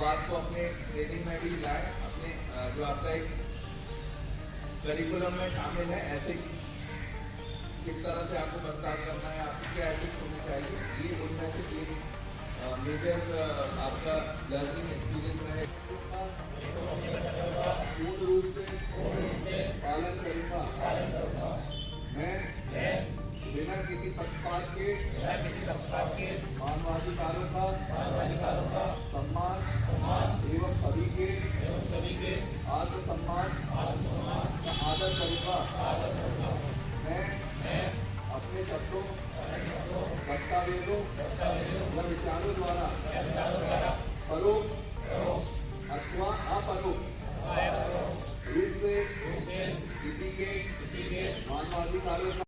बात को अपने ट्रेनिंग में भी लाए, अपने जो आपका एक करिकुलम में शामिल है। एथिक्स किस तरह से आपको बर्ताव करना है, आपकी क्या एथिक्स होनी चाहिए, ये उनमें से एक मेजर आपका लर्निंग एक्सपीरियंस रहे। पूर्ण रूप से पालन करूंगा। मैं बिना किसी पक्षपात के मानवाधिकारों का सम्मान एवं सभी के आत्मसम्मान का आदर करूंगा। मैं अपने शब्दों, दस्तावेजों या विचारों द्वारा परोक्ष अथवा अपरोक्ष रूप से किसी के मानवाधिकारों